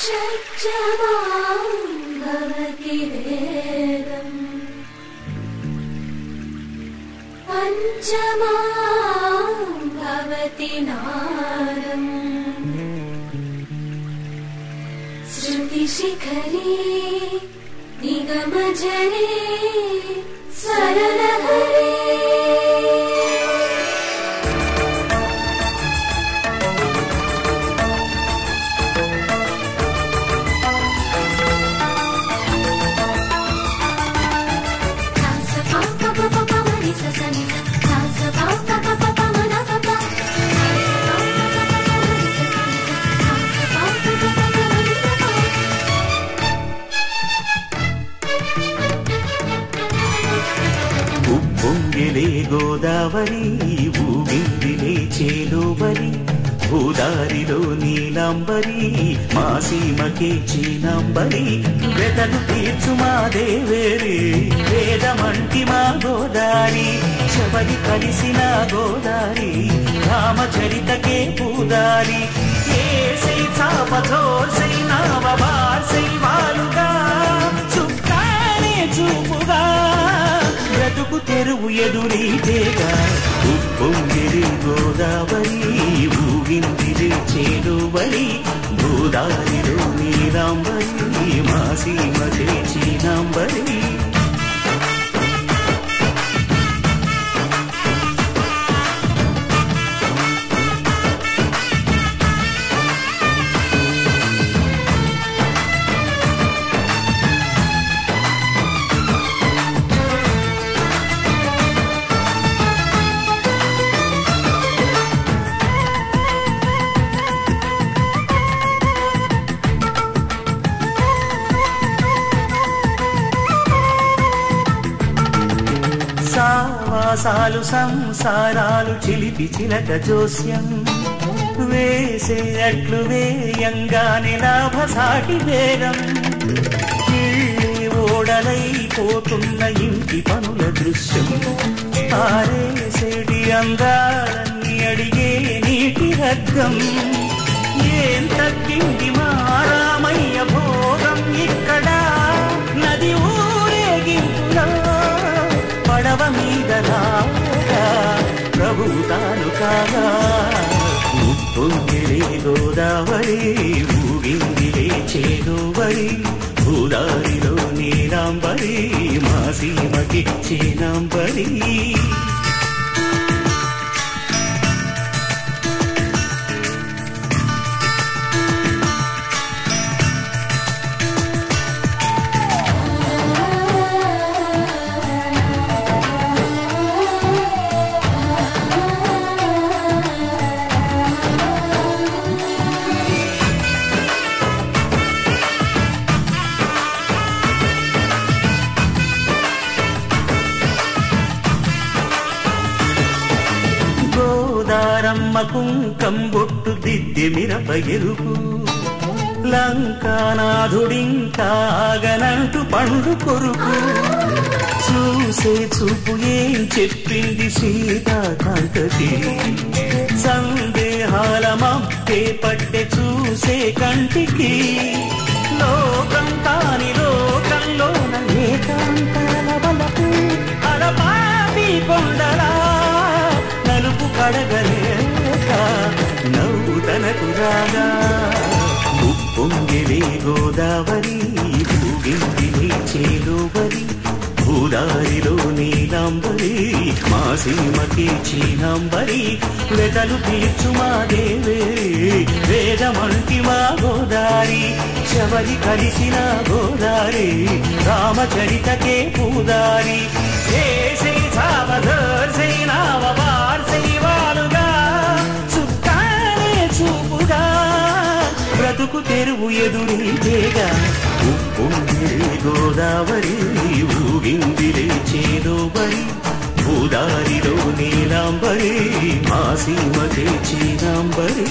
షట్జమాం భవతి వేదం పంచమాం భవతి నాదం శృతిశిఖరే నిగమజరే స్వరలహరే ఉప్పొంగిలే గోదావరి ఊగిందిలే చేలోబరి భూదారిలో నీలాంబరి మా సీమకే చీనాంబరి వెతలు తీర్చు మా దేవేరి వేదమంటి మా గోదారి శబరి కలిసిన గోదారి రామచరితకే పూదారి ఏసై చాపచోర్సై నావబార్సై వాలుగా చుక్కానే చూపుగా బ్రతుకు తెరువు ఎదురీతేగా ఉప్పొంగిలే గోదావరి ఊగిందిలే చేలోబరి భూదారిలో నీలాంబరి మా సీమకే చీనాంబరి సావాసాలు సంసారాలు చిలిపి చిలక జోస్యం వేసే అట్లు వేయంగానే లాభసాటి వేగం ఓడలైపోతున్న ఇంటి పనుల దృశ్యం ఆరేసేటి అందాలన్నీ అడిగే నీటి రగ్గం ఏం తగ్గింది మా రామయ్య భోగం ఇక్కడ నది ఊరేగింపులో పడవ మీద రాగా ప్రభువు తాను కాగా ఉప్పొంగిలే గోదావరి ఊగిందిలే చేలోబరి భూదారిలో నీలాంబరి మా సీమకి చీనాంబరి దారమ్మ కుంకం బొట్టు దిద్ది మిరప ఎరుపు లంకానాథుడింకాగనంటూ పండు కొరుకు చూసే చూపు ఏం చెప్పింది సీతాకాంతకి సందేహాల మప్పే పట్టె చూసే కంటికి లోకం కాని లోకంలోన ఏకాంతాల బలపు అలపాపి కొండలా నలుపు కడగలేక నవ్వుతనకు రాగా ఉప్పొంగిలే గోదావరి ఊగిందిలే చేలోబరి భూదారిలో నీలాంబరి మా సీమకి చీనాంబరి వెతలు తీర్చు మా దేవేరి వేదమంటి మా గోదారి శబరి కలిసిన గోదారి రామచరితకే పూదారి ఏసై చావధర్సై నావబార్సై వాలుగా చుక్కానే చూపుగా బ్రతుకు తెరువు ఎదురీతేగా ఉప్పొంగిలే గోదావరి ఊగిందిలే చేలోబరి భూదారిలో నీలాంబరి మా సీమకే చీనాంబరి